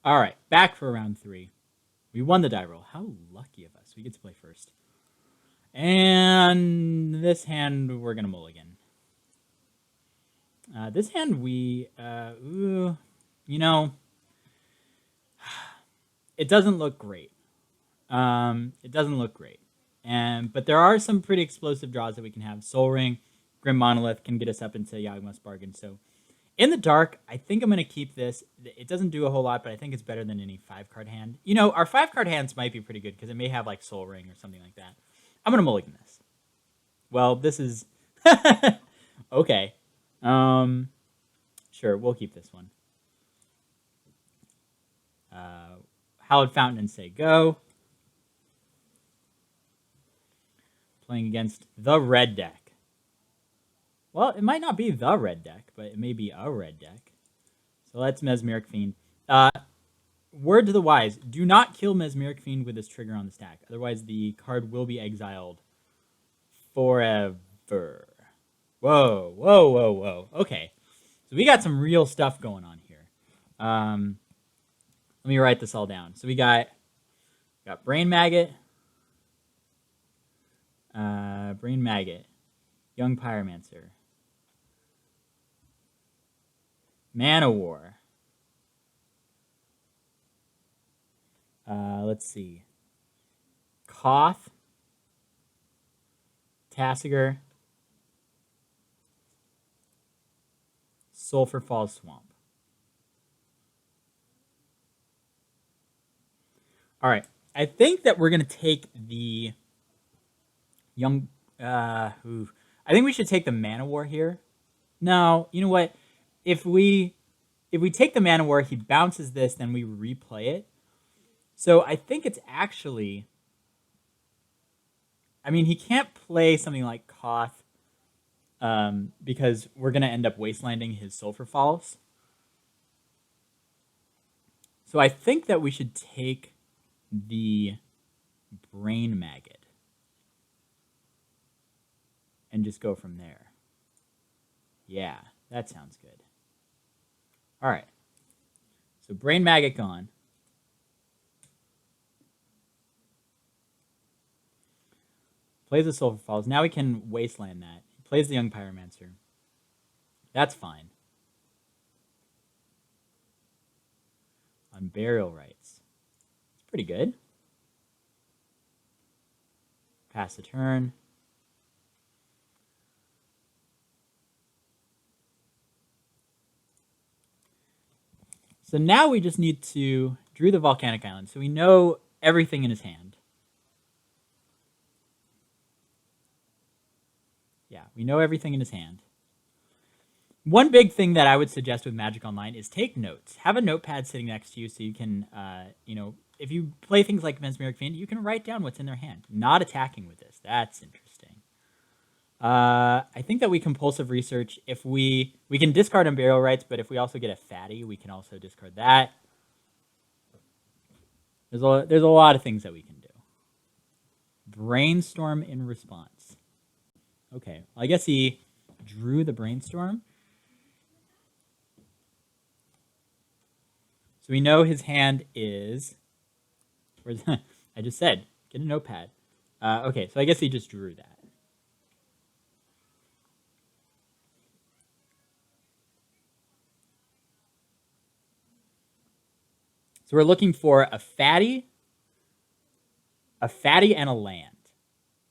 All right, back for round 3. We won the die roll. How lucky of us. We get to play first. And this hand, we're going to mulligan. This hand, we, you know, it doesn't look great. It doesn't look great. But there are some pretty explosive draws that we can have. Soul Ring, Grim Monolith can get us up into Yawgmoth's Bargain. So in the dark, I think I'm going to keep this. It doesn't do a whole lot, but I think it's better than any 5-card hand. You know, our 5-card hands might be pretty good because it may have like Soul Ring or something like that. I'm going to mulligan this. Well, this is... okay. Sure, we'll keep this one. Hallowed Fountain and say go. Playing against the red deck. Well, it might not be the red deck, but it may be a red deck. So let's Mesmeric Fiend. Word to the wise, do not kill Mesmeric Fiend with this trigger on the stack. Otherwise, the card will be exiled forever. Whoa, whoa, whoa, whoa. Okay, so we got some real stuff going on here. Let me write this all down. So we got Brain Maggot, Young Pyromancer, Man-O-War. Let's see. Koth, Tasigur, Sulphur Falls Swamp. All right. I think that we're going to take the young... I think we should take the Man-O-War here. No, you know what? If we take the Man-O-War, he bounces this, then we replay it. So I think it's actually... I mean, he can't play something like Koth because we're going to end up wastelanding his Sulphur Falls. So I think that we should take the Brain Maggot and just go from there. Yeah, that sounds good. All right. So Brain Maggot gone. Plays the Sulphur Falls. Now we can wasteland that. He plays the Young Pyromancer. That's fine. On Burial Rites. It's pretty good. Pass the turn. So now we just need to drew the Volcanic Island. So we know everything in his hand. Yeah, we know everything in his hand. One big thing that I would suggest with Magic Online is take notes. Have a notepad sitting next to you so you can, if you play things like Mesmeric Fiend, you can write down what's in their hand. Not attacking with this. That's interesting. I think that we compulsive research. If we can discard Burial Rites, but if we also get a fatty, we can also discard that. There's a lot of things that we can do. Brainstorm in response. Okay, well, I guess he drew the Brainstorm. So we know his hand is... Where's I just said, get a notepad. Okay, so I guess he just drew that. So we're looking for a fatty and a land.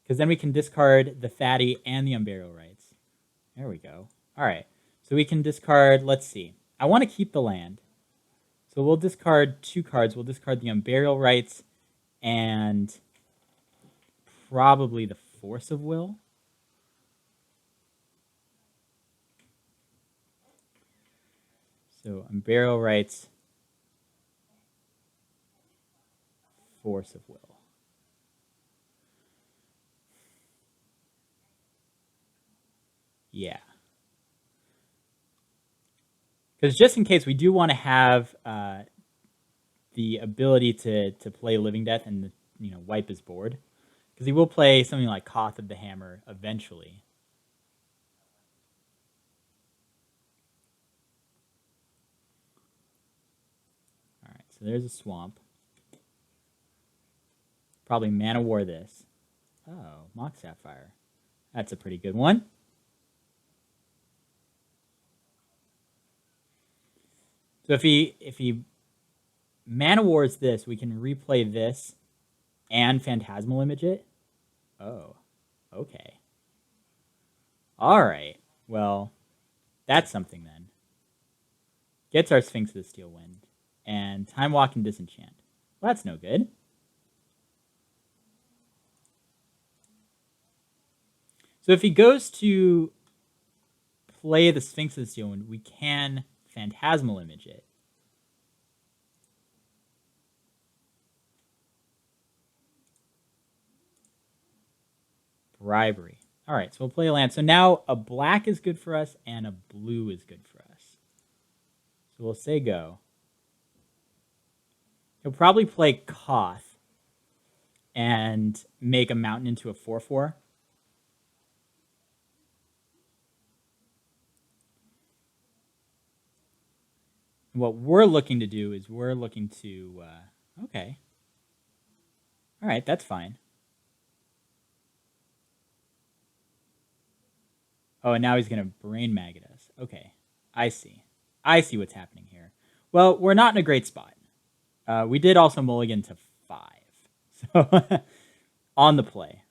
Because then we can discard the fatty and the Unburial Rites. There we go. All right. So we can discard, let's see. I want to keep the land. So we'll discard 2 cards. We'll discard the Unburial Rites and probably the Force of Will. So Unburial Rites, Force of Will. Yeah. Because just in case, we do want to have the ability to play Living Death and wipe his board. Because he will play something like Koth of the Hammer eventually. So there's a swamp. Probably Mana War this. Oh, Mock Sapphire. That's a pretty good one. So if he Mana Wars this, we can replay this and Phantasmal Image it. Oh, okay. All right. Well, that's something then. Gets our Sphinx of the Steel Wind. And Time Walk and Disenchant. Well, that's no good. So if he goes to play the Sphinx of the Steel Wind, we can Phantasmal Image it. Bribery. All right, so we'll play a land. So now a black is good for us and a blue is good for us. So we'll say go. He'll probably play Koth and make a mountain into a 4/4. What we're looking to do is we're looking to... okay. All right, that's fine. Oh, and now he's going to Brain Maggot us. Okay, I see. I see what's happening here. Well, we're not in a great spot. We did also mulligan to 5. So, on the play.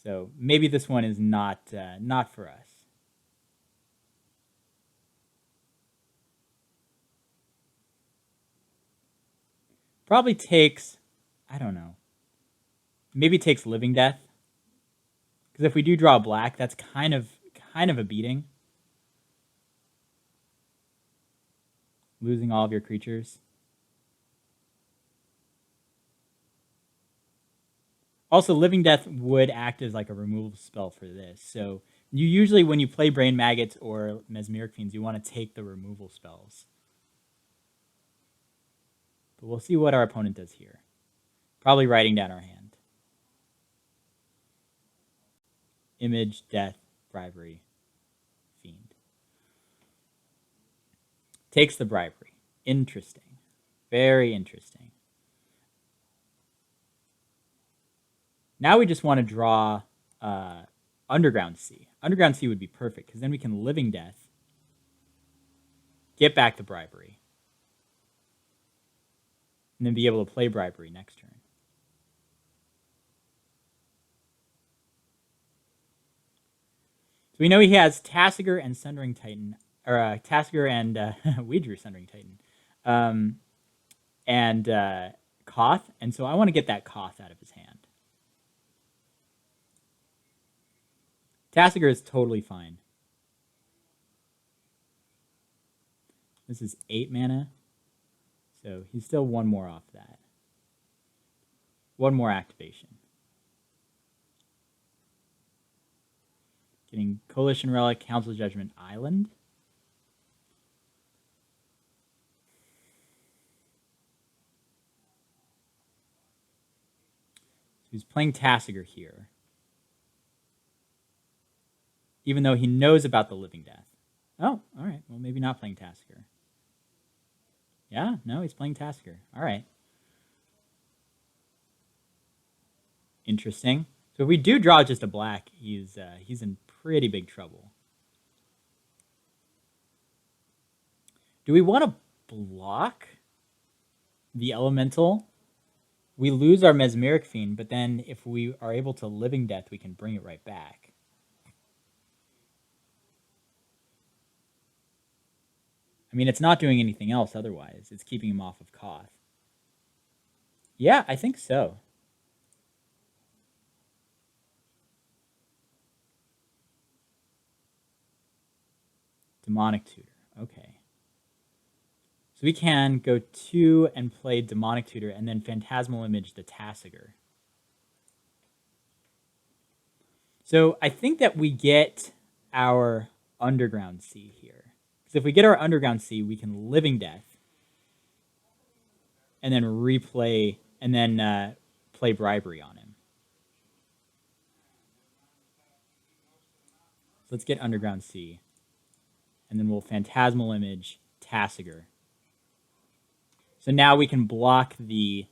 So, maybe this one is not for us. Probably takes, I don't know. Maybe takes Living Death. Because if we do draw black, that's kind of a beating. Losing all of your creatures. Also, Living Death would act as like a removal spell for this. So you usually, when you play Brain Maggots or Mesmeric Fiends, you want to take the removal spells. But we'll see what our opponent does here. Probably writing down our hand. Image, Death, Bribery, Fiend. Takes the Bribery. Interesting. Very interesting. Now we just want to draw Underground Sea. Underground Sea would be perfect, because then we can Living Death, get back the Bribery, and then be able to play Bribery next turn. So we know he has Tasigur and Sundering Titan, or Tasigur and we drew Sundering Titan, and Koth, and so I want to get that Koth out of his hand. Tasigur is totally fine. This is 8 mana, so he's still one more off that. One more activation. Getting Coalition Relic, Council Judgment, Island. So he's playing Tasigur here. Even though he knows about the Living Death. Oh, all right. Well, maybe not playing Tasigur. Yeah, no, he's playing Tasigur. All right. Interesting. So if we do draw just a black, he's in pretty big trouble. Do we want to block the Elemental? We lose our Mesmeric Fiend, but then if we are able to Living Death, we can bring it right back. I mean, it's not doing anything else otherwise. It's keeping him off of Koth. Yeah, I think so. Demonic Tutor. Okay. So we can go 2 and play Demonic Tutor and then Phantasmal Image the Tasigur. So I think that we get our Underground Sea here. Because if we get our Underground Sea, we can Living Death and then replay and then play Bribery on him. So let's get Underground Sea. And then we'll Phantasmal Image Tasigur. So now we can block the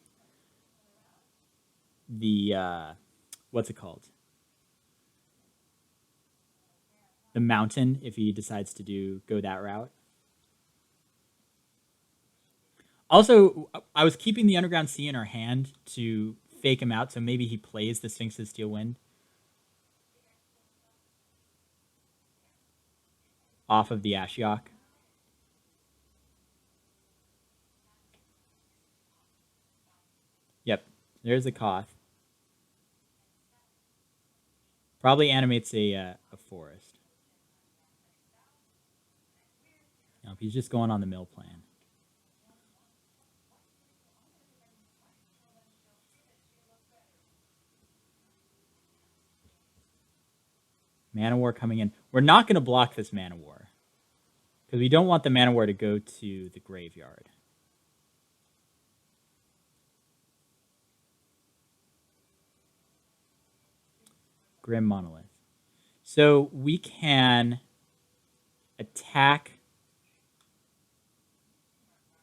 what's it called? The mountain if he decides to go that route. Also, I was keeping the Underground Sea in our hand to fake him out, so maybe he plays the Sphinx of Steel Wind off of the Ashiok. Yep, there's a Koth. Probably animates a forest. Nope, he's just going on the mill plan. Mana War coming in. We're not going to block this Mana War because we don't want the Mana War to go to the graveyard. Grim Monolith. So we can attack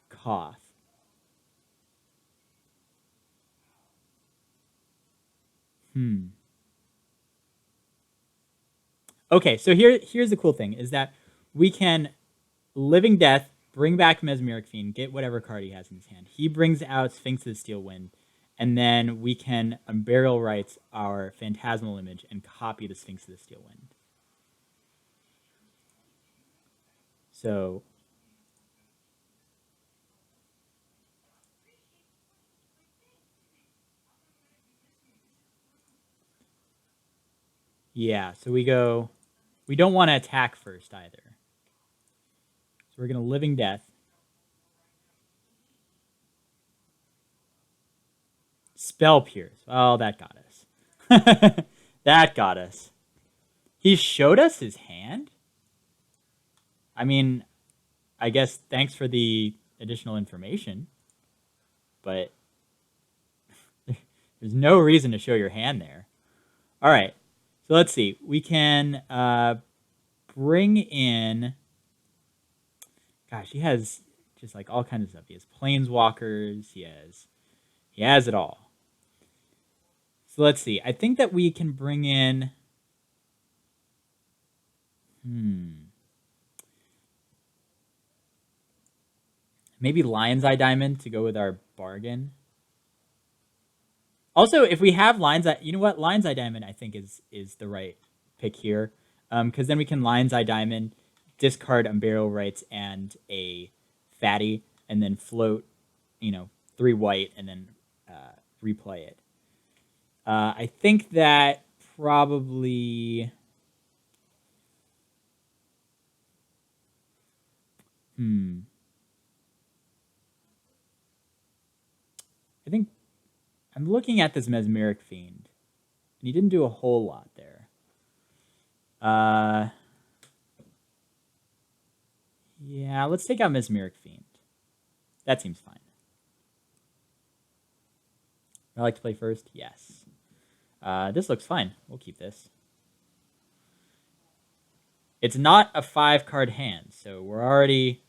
Koth. Okay, so here's the cool thing, is that we can Living Death, bring back Mesmeric Fiend, get whatever card he has in his hand. He brings out Sphinx of the Steel Wind, and then we can Burial Rights our Phantasmal Image and copy the Sphinx of the Steel Wind. So yeah, so we don't want to attack first either. So we're going to Living Death. Spell Pierce. Oh, that got us. That got us. He showed us his hand? I mean, I guess thanks for the additional information. But there's no reason to show your hand there. All right. So let's see. We can bring in... Gosh, he has just like all kinds of stuff. He has Planeswalkers. He has it all. So let's see. I think that we can bring in... Maybe Lion's Eye Diamond to go with our bargain. Also, if we have Lion's Eye... You know what? Lion's Eye Diamond, I think, is the right pick here. Because then we can Lion's Eye Diamond, discard Unburial Rights and a Fatty, and then float, 3 white, and then replay it. I think that probably... I think I'm looking at this Mesmeric Fiend, and he didn't do a whole lot there. Yeah, let's take out Mesmeric Fiend. That seems fine. I like to play first? Yes. This looks fine. We'll keep this. It's not a 5-card hand, so we're already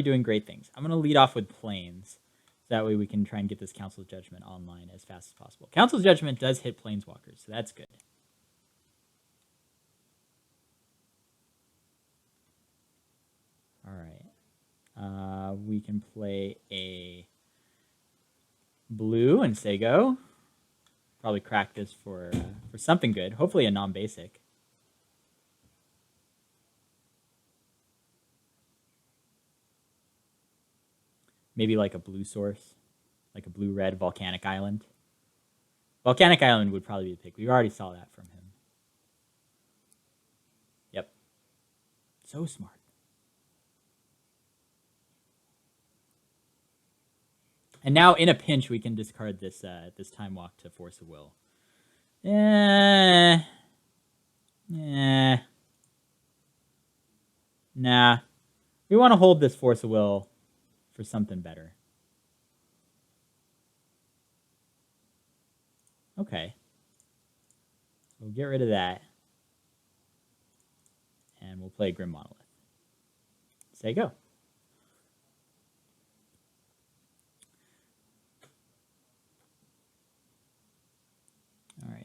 doing great things. I'm going to lead off with Plains. So that way we can try and get this Council's Judgment online as fast as possible. Council's Judgment does hit Planeswalkers, so that's good. All right. We can play a blue and say go. Probably crack this for something good. Hopefully a non-basic. Maybe like a blue source. Like a blue-red Volcanic Island. Volcanic Island would probably be the pick. We already saw that from him. Yep. So smart. And now, in a pinch, we can discard this this Time Walk to Force of Will. Nah. We want to hold this Force of Will for something better. Okay. So we'll get rid of that. And we'll play Grim Monolith. Say go.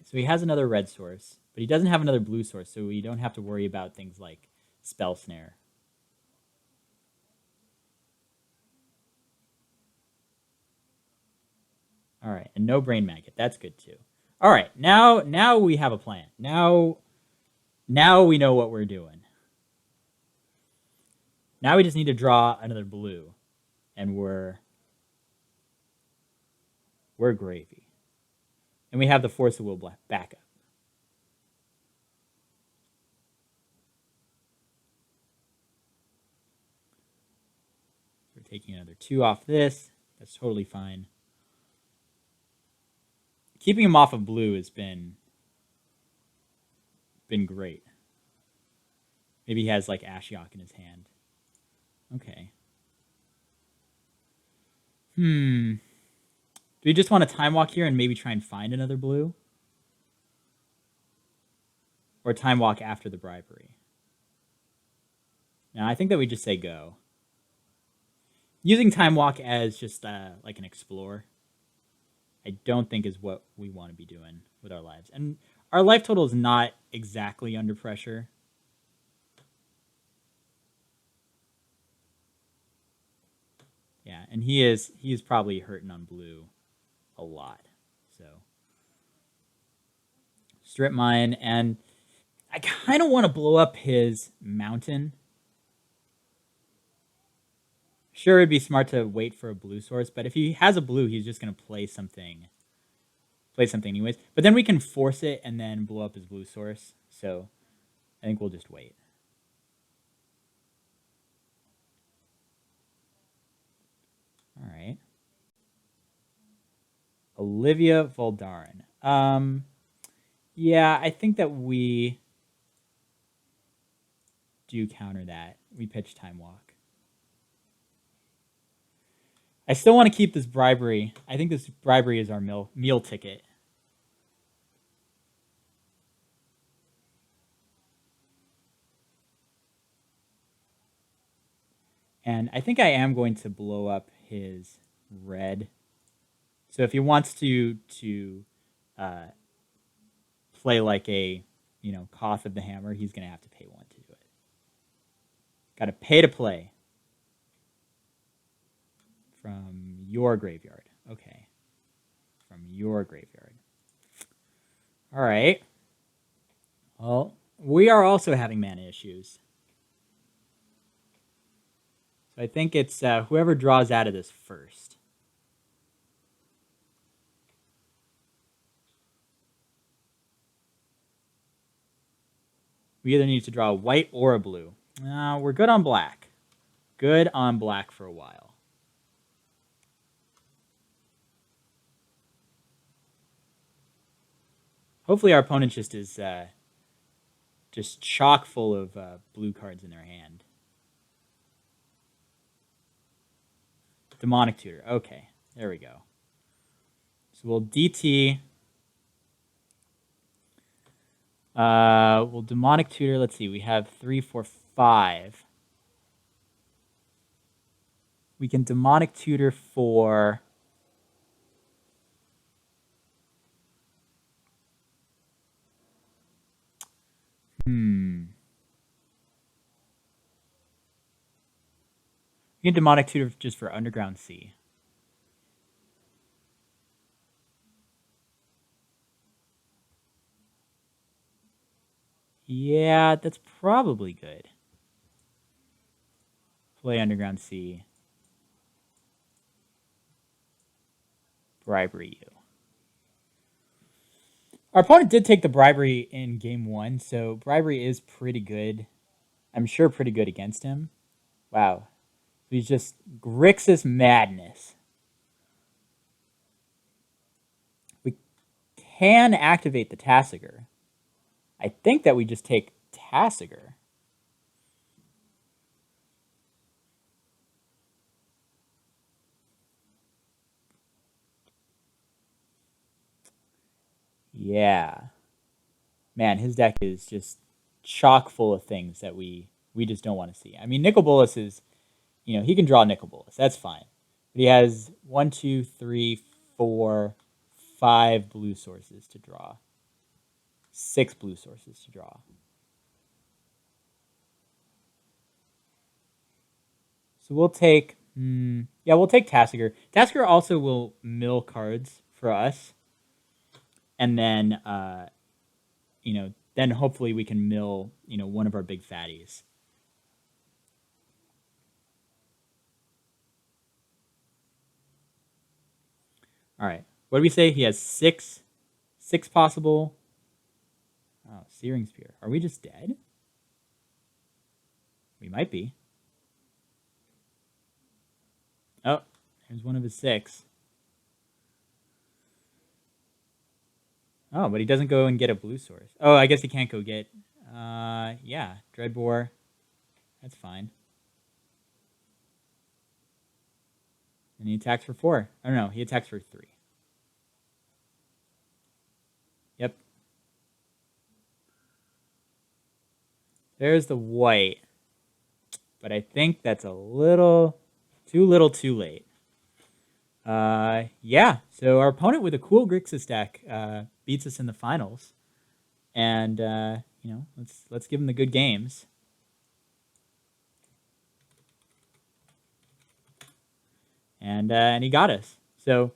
so he has another red source, but he doesn't have another blue source, so we don't have to worry about things like Spell Snare. All right, and no Brain Maggot. That's good too. All right, now we have a plan. Now we know what we're doing. Now we just need to draw another blue, and we're gravy. And we have the Force of Will backup. We're taking another 2 off this. That's totally fine. Keeping him off of blue has been great. Maybe he has like Ashiok in his hand. Okay. Do we just want to time walk here and maybe try and find another blue? Or time walk after the bribery? Now, I think that we just say go. Using time walk as just like an explore, I don't think is what we want to be doing with our lives. And our life total is not exactly under pressure. Yeah, and he is probably hurting on blue a lot. So strip mine, and I kind of want to blow up his mountain. Sure, it'd be smart to wait for a blue source, but if he has a blue, he's just going to play something anyways. But then we can force it and then blow up his blue source. So I think we'll just wait. All right. Olivia Voldaren. Yeah, I think that we do counter that. We pitch time walk. I still want to keep this bribery. I think this bribery is our meal ticket. And I think I am going to blow up his red. So if he wants to play like a, Koth of the Hammer, he's going to have to pay 1 to do it. Got to pay to play. From your graveyard. Okay. From your graveyard. All right. Well, we are also having mana issues. So I think it's whoever draws out of this first. We either need to draw a white or a blue. We're good on black. Good on black for a while. Hopefully our opponent just is just chock full of blue cards in their hand. Demonic Tutor. Okay, there we go. So we'll DT. We'll Demonic Tutor. Let's see. We have 3, 4, 5. We can Demonic Tutor for... We can Demonic Tutor just for Underground Sea. Yeah, that's probably good. Play Underground Sea. Bribery you. Our opponent did take the bribery in game 1, so bribery is pretty good. I'm sure pretty good against him. Wow. He's just Grixis madness. We can activate the Tasigur. I think that we just take Tasigur. Yeah. Man, his deck is just chock full of things that we just don't want to see. I mean, Nicol Bolas is, he can draw Nicol Bolas. That's fine. But he has 1, 2, 3, 4, 5 blue sources to draw. 6 blue sources to draw. So we'll take, we'll take Tassiger. Tassiger also will mill cards for us. And then, then hopefully we can mill, one of our big fatties. All right. What do we say? He has six possible. Oh, Searing Spear. Are we just dead? We might be. Oh, there's one of his 6. Oh, but he doesn't go and get a blue source. Oh, I guess he can't go get... yeah, Dreadbore. That's fine. And he attacks for 4. Oh, no, he attacks for 3. Yep. There's the white. But I think that's a little too late. Yeah, so our opponent with a cool Grixis deck beats us in the finals. And, let's give him the good games. And he got us. So,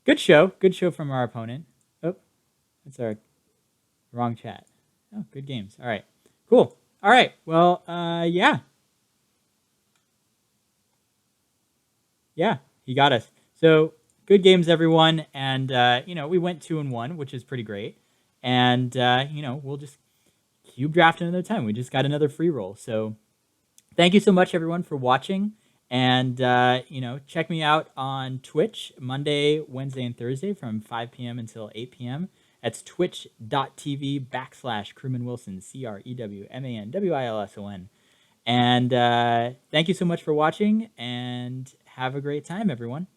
good show from our opponent. Oh, that's our wrong chat. Oh, good games. All right, cool. All right, well, yeah. Yeah, he got us. So, good games, everyone. And, we went 2-1, which is pretty great. And, we'll just cube draft another time. We just got another free roll. So, thank you so much, everyone, for watching. And, check me out on Twitch Monday, Wednesday, and Thursday from 5 p.m. until 8 p.m. That's twitch.tv/crewmanwilson, CREWMANWILSON. And thank you so much for watching, and have a great time, everyone.